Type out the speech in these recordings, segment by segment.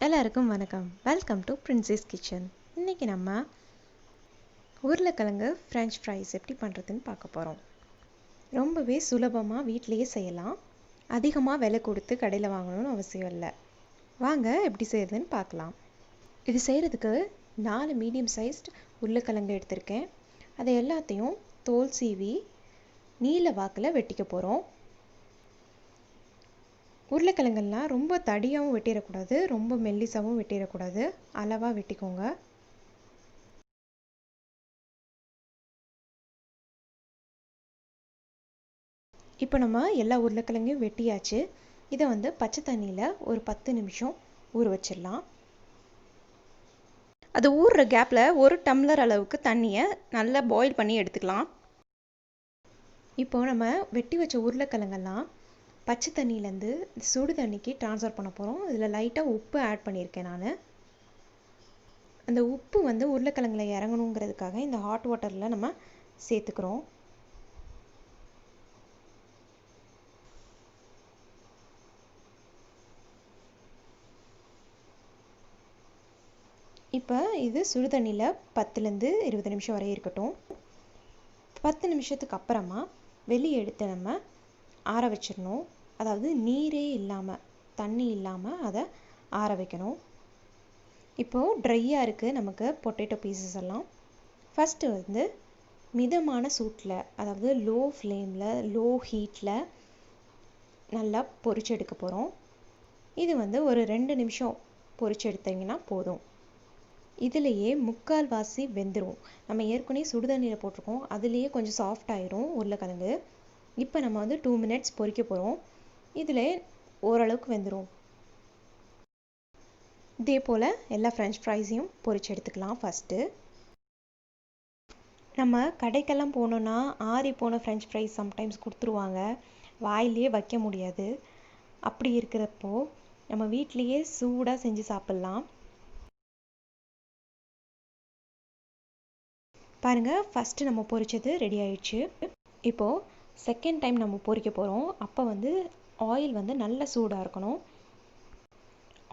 எல்லாருக்கும் வணக்கம். Welcome to princess kitchen. இன்றைக்கி நம்ம உருளைக்கிழங்கு ஃப்ரெஞ்ச் ஃப்ரைஸ் எப்படி பண்ணுறதுன்னு பார்க்க போகிறோம். ரொம்பவே சுலபமாக வீட்டிலையே செய்யலாம். அதிகமாக விலை கொடுத்து கடையில் வாங்கணும்னு அவசியம் இல்லை. வாங்க எப்படி செய்கிறதுன்னு பார்க்கலாம். இது செய்கிறதுக்கு 4 மீடியம் சைஸ்ட் உருளைக்கிழங்கு எடுத்திருக்கேன். அதை எல்லாத்தையும் தோல் சீவி நீல வாக்கில் வெட்டிக்க போகிறோம். உருளைக்கிழங்கெல்லாம் ரொம்ப தடியாகவும் வெட்டிடக்கூடாது, ரொம்ப மெல்லிசாகவும் வெட்டிடக்கூடாது. அளவாக வெட்டிக்கோங்க. இப்போ நம்ம எல்லா உருளைக்கிழங்கையும் வெட்டியாச்சு. இதை பச்சை தண்ணியில் ஒரு 10 நிமிஷம் ஊற வச்சிடலாம். அது ஊறுற கேப்பில் 1 டம்ளர் அளவுக்கு தண்ணியை நல்லா பாயில் பண்ணி எடுத்துக்கலாம். இப்போ நம்ம வெட்டி வச்ச உருளைக்கிழங்கெல்லாம் பச்சை தண்ணியிலேருந்து சுடு தண்ணிக்கு ட்ரான்ஸ்ஃபர் பண்ண போகிறோம். இதில் லைட்டாக உப்பு ஆட் பண்ணியிருக்கேன் நான். அந்த உப்பு உருளைக்கிழங்குல இறங்கணுங்கிறதுக்காக இந்த ஹாட் வாட்டரில் நம்ம சேர்த்துக்கிறோம். இப்போ இது சுடு தண்ணியில் 10லேருந்து 20 நிமிஷம் வரை இருக்கட்டும். 10 நிமிஷத்துக்கு அப்புறமா வெளியே எடுத்து நம்ம ஆற வச்சிடணும். அதாவது நீரே இல்லாமல், தண்ணி இல்லாமல் அதை ஆற வைக்கணும். இப்போது ட்ரையாக இருக்குது நமக்கு பொட்டேட்டோ பீசஸ் எல்லாம். ஃபஸ்ட்டு மிதமான சூட்டில், அதாவது லோ ஃப்ளேமில், லோ ஹீட்டில் நல்லா பொரிச்சு எடுக்க போகிறோம். இது ஒரு 2 நிமிஷம் பொரிச்சு எடுத்தீங்கன்னா போதும். இதுலேயே முக்கால்வாசி வெந்துடும். நம்ம ஏற்கனவே சுடுதண்ணியில் போட்டிருக்கோம், அதுலேயே கொஞ்சம் சாஃப்ட் ஆயிரும் உருளைக்கிழங்கு. இப்போ நம்ம 2 மினிட்ஸ் பொரிக்க போகிறோம். இதில் ஓரளவுக்கு வெந்துடும். இதே போல் எல்லா ஃப்ரெஞ்ச் ஃப்ரைஸையும் பொரிச்சு எடுத்துக்கலாம். ஃபஸ்ட்டு நம்ம கடைக்கெல்லாம் போனோன்னா ஆறி போன ஃப்ரெஞ்ச் ஃப்ரைஸ் சம்டைம்ஸ் கொடுத்துருவாங்க, வாயிலேயே வைக்க முடியாது. அப்படி இருக்கிறப்போ நம்ம வீட்லேயே சூடாக செஞ்சு சாப்பிட்லாம். பாருங்கள், ஃபஸ்ட்டு நம்ம பொரிச்சது ரெடி ஆயிடுச்சு. இப்போது செகண்ட் டைம் நம்ம பொரிக்க போகிறோம். அப்போ ஆயில் நல்லா சூடாக இருக்கணும்.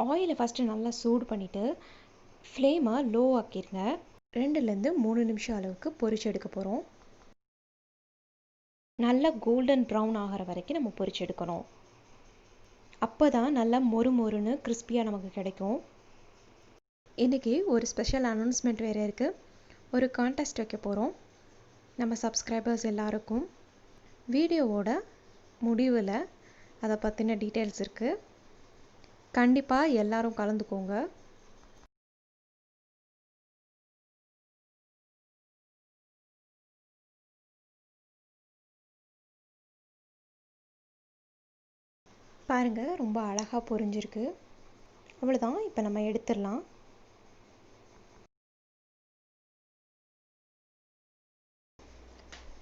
ஆயிலை ஃபஸ்ட்டு நல்லா சூடு பண்ணிவிட்டு ஃப்ளேமை லோ ஆக்கிடுங்க. 2லேருந்து 3 நிமிஷம் அளவுக்கு பொரிச்சு எடுக்க போகிறோம். நல்லா கோல்டன் ப்ரௌன் ஆகிற வரைக்கும் நம்ம பொரிச்சு எடுக்கணும். அப்போ தான் நல்லா மொறு மொறுன்னு கிறிஸ்பியாக நமக்கு கிடைக்கும். இன்றைக்கி ஒரு ஸ்பெஷல் அனௌன்ஸ்மெண்ட் வேறு இருக்குது. ஒரு கான்டெஸ்ட் வைக்க போகிறோம். நம்ம சப்ஸ்கிரைபர்ஸ் எல்லாருக்கும் வீடியோவோட முடிவில் அதை பற்றின டீட்டெயில்ஸ் இருக்குது. கண்டிப்பாக எல்லாரும் கலந்துக்கோங்க. பாருங்கள், ரொம்ப அழகாக பொரிஞ்சிருக்கு. அவ்வளோதான், இப்போ நம்ம எடுத்துடலாம்.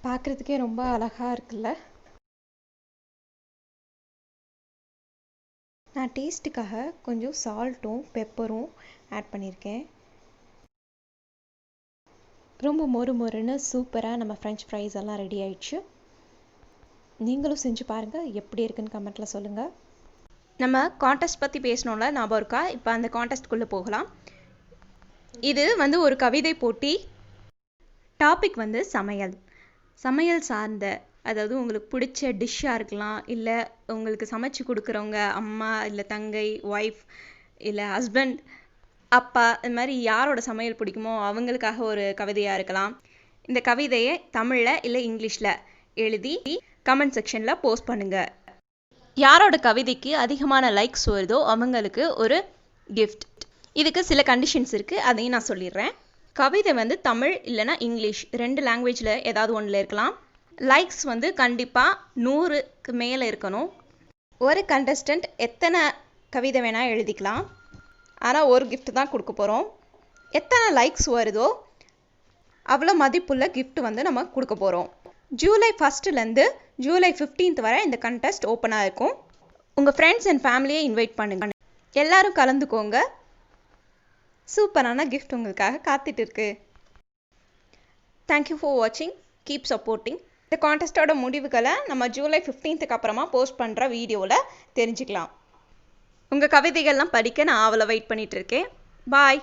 பார்க்குறதுக்கே ரொம்ப அழகாக இருக்குல்ல. நான் டேஸ்ட்டுக்காக கொஞ்சம் சால்ட்டும் பெப்பரும் ஆட் பண்ணியிருக்கேன். ரொம்ப மொறு மொறுன்னு சூப்பராக நம்ம ஃப்ரெஞ்ச் ஃப்ரைஸ் எல்லாம் ரெடி ஆயிடுச்சு. நீங்களும் செஞ்சு பாருங்கள், எப்படி இருக்குன்னு கமெண்ட்டில் சொல்லுங்கள். நம்ம கான்டெஸ்ட் பற்றி பேசணும்ல, ஞாபகம் இருக்கா? இப்போ அந்த கான்டெஸ்ட்குள்ளே போகலாம். இது ஒரு கவிதை போட்டி. டாபிக் சமையல். சமையல் சார்ந்த, அதாவது உங்களுக்கு பிடிச்ச டிஷ்ஷாக இருக்கலாம், இல்லை உங்களுக்கு சமைச்சு கொடுக்குறவங்க அம்மா, இல்லை தங்கை, ஒய்ஃப், இல்லை ஹஸ்பண்ட், அப்பா, இது மாதிரி யாரோட சமையல் பிடிக்குமோ அவங்களுக்காக ஒரு கவிதையாக இருக்கலாம். இந்த கவிதையை தமிழில் இல்லை இங்கிலீஷில் எழுதி கமெண்ட் செக்ஷனில் போஸ்ட் பண்ணுங்கள். யாரோட கவிதைக்கு அதிகமான லைக்ஸ் வருதோ அவங்களுக்கு ஒரு கிஃப்ட். இதுக்கு சில கண்டிஷன்ஸ் இருக்குது, அதையும் நான் சொல்லிடுறேன். கவிதை தமிழ் இல்லைனா இங்கிலீஷ் 2 லாங்குவேஜில் ஏதாவது ஒன்றில் இருக்கலாம். லைக்ஸ் கண்டிப்பாக 100க்கு மேலே இருக்கணும். ஒரு கண்டஸ்டன்ட் எத்தனை கவிதை வேணால் எழுதிக்கலாம், ஆனால் ஒரு கிஃப்ட் தான் கொடுக்க போகிறோம். எத்தனை லைக்ஸ் வருதோ அவ்வளோ மதிப்புள்ள கிஃப்ட் நம்ம கொடுக்க போகிறோம். ஜூலை 1லேருந்து ஜூலை 15th வரை இந்த கண்டெஸ்ட் ஓப்பனாக இருக்கும். உங்கள் ஃப்ரெண்ட்ஸ் அண்ட் ஃபேமிலியை இன்வைட் பண்ணுங்க. எல்லாரும் கலந்துக்கோங்க. சூப்பரான கிஃப்ட் உங்களுக்காக காத்துட்டு இருக்கு. தேங்க்யூ ஃபார் வாட்சிங். Keep supporting. இந்த கான்டெஸ்ட்டோட முடிவுகளை நம்ம ஜூலை 15க்கு அப்புறமா போஸ்ட் பண்ணுற வீடியோவில் தெரிஞ்சுக்கலாம். உங்கள் கவிதைகள்லாம் படிக்க நான் ஆவலை வெயிட் பண்ணிகிட்ருக்கேன். பாய்.